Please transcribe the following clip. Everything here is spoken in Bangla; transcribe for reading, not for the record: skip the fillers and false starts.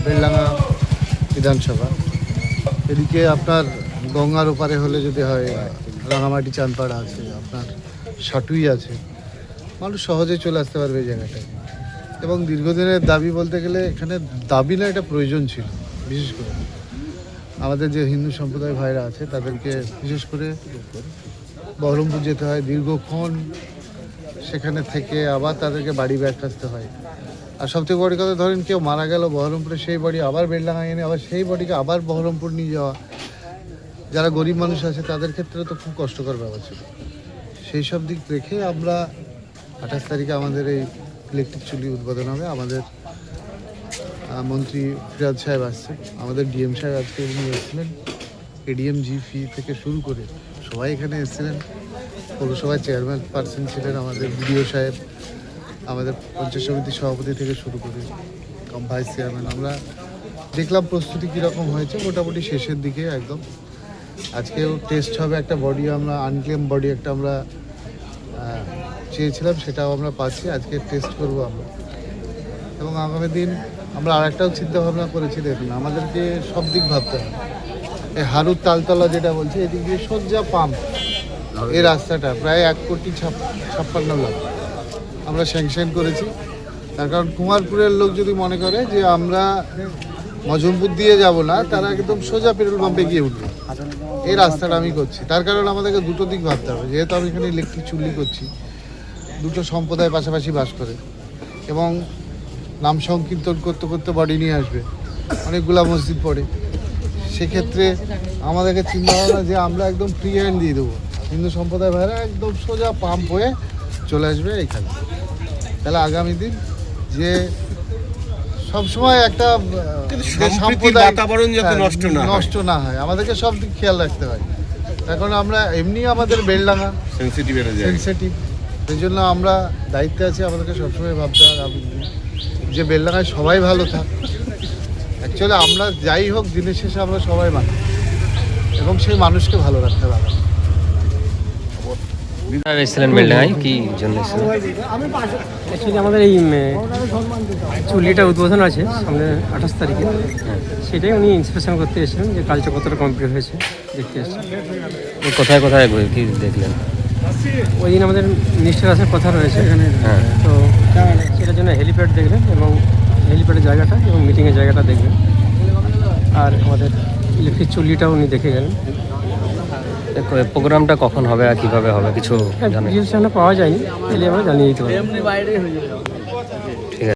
বেলডাঙ্গা বিধানসভা। এদিকে আপনার গঙ্গার ওপারে হলে যদি হয় রাঙামাটি চাঁদপাড়া আছে, আপনার সাটুই আছে, মানুষ সহজে চলে আসতে পারবে এই জায়গাটায়। এবং দীর্ঘদিনের দাবি বলতে গেলে এখানে দাবি না, এটা প্রয়োজন ছিল। বিশেষ করে আমাদের যে হিন্দু সম্প্রদায় ভাইরা আছে তাদেরকে বিশেষ করে বহরমপুর যেতে হয়, দীর্ঘক্ষণ সেখানে থেকে আবার তাদেরকে বাড়ি ব্যাক আসতে হয়। আর সবথেকে বড় কথা, ধরেন কেউ মারা গেল বহরমপুরে, সেই বডি আবার বেলডাঙ্গা এনে আবার সেই বডিকে আবার বহরমপুর নিয়ে যাওয়া, যারা গরিব মানুষ আছে তাদের ক্ষেত্রে তো খুব কষ্টকর ব্যাপার ছিল। সেই সব দিক রেখে আমরা 28 তারিখে আমাদের এই ইলেকট্রিক চুল্লি উদ্বোধন হবে। আমাদের মন্ত্রী ফিরাদ সাহেব আসছেন, আমাদের ডিএম সাহেব আজকে উনি এসেছিলেন, এডিএম জিপি থেকে শুরু করে সবাই এখানে এসেছিলেন। পৌরসভার চেয়ারম্যান পার্সন ছিলেন, আমাদের বিডিও সাহেব, আমাদের পঞ্চায়েত সমিতির সভাপতি থেকে শুরু করে ভাইস চেয়ারম্যান। আমরা দেখলাম প্রস্তুতি কীরকম হয়েছে, মোটামুটি শেষের দিকে একদম। আজকেও টেস্ট হবে একটা বডি, আমরা আনক্লেম বডি একটা আমরা চেয়েছিলাম, সেটাও আমরা পাচ্ছি। আজকে টেস্ট করব আমরা। এবং আগামী দিন আমরা আরেকটাও চিন্তাভাবনা করেছি। দেখুন, আমাদেরকে সব দিক ভাবতে হবে। এই হারুর তালতলা যেটা বলছে, এদিক দিয়ে সোজা পাম্প, এই রাস্তাটা প্রায় 1,56,00,000 আমরা স্যাংশন করেছি। তার কারণ কুমারপুরের লোক যদি মনে করে যে আমরা মজমপুর দিয়ে যাব না, তারা একদম সোজা পেট্রোল পাম্পে গিয়ে উঠবে। এই রাস্তাটা আমি করছি, তার কারণ আমাদেরকে দুটো দিক ভাবতে হবে। যেহেতু আমি এখানে ইলেকট্রিক চুল্লি করছি, দুটো সম্প্রদায় পাশাপাশি বাস করে, এবং নাম সংকীর্তন করতে করতে বডি নিয়ে আসবে, অনেকগুলা মসজিদ পড়ে। সেক্ষেত্রে আমাদেরকে চিন্তা ভাবনা যে আমরা একদম ফ্রি হ্যান্ড দিয়ে দেবো, হিন্দু সম্প্রদায় ভাইরা একদম সোজা পাম্প হয়ে চলে আসবে এইখানে। তাহলে আগামী দিন যে সবসময় একটা বাতাবরণ যাতে নষ্ট না হয়, আমাদেরকে সব দিক খেয়াল রাখতে হয়। এখন আমরা এমনি আমাদের বেলডাঙ্গা সেন্সিটিভ, সেই জন্য আমরা দায়িত্বে আছি। আমাদেরকে সবসময় ভাবতে হবে যে বেলডাঙ্গায় সবাই ভালো থাক। অ্যাকচুয়ালি আমরা যাই হোক, দিনের শেষে আমরা সবাই মানুষ, এবং সেই মানুষকে ভালো রাখতে হবে। অ্যাকচুয়ালি আমাদের এই চুল্লিটা উদ্বোধন আছে সামনে 28 তারিখে, সেটাই উনি ইন্সপেকশন করতে এসেছিলেন যে কাজটা কতটা কমপ্লিট হয়েছে দেখতে এসেছেন। কোথায় কোথায় কি দেখলেন? ওই দিন আমাদের মিনিস্টার আসার কথা রয়েছে এখানে, তো সেটার জন্য হেলিপ্যাড দেখলেন, এবং হেলিপ্যাডের জায়গাটা এবং মিটিংয়ের জায়গাটা দেখবেন। আর আমাদের ইলেকট্রিক চুল্লিটাও উনি দেখে গেলেন। প্রোগ্রামটা কখন হবে আর কীভাবে হবে কিছু ডিটেলস পাওয়া যায়নি, এলে আমরা জানিয়ে দিতে পারি। ঠিক আছে।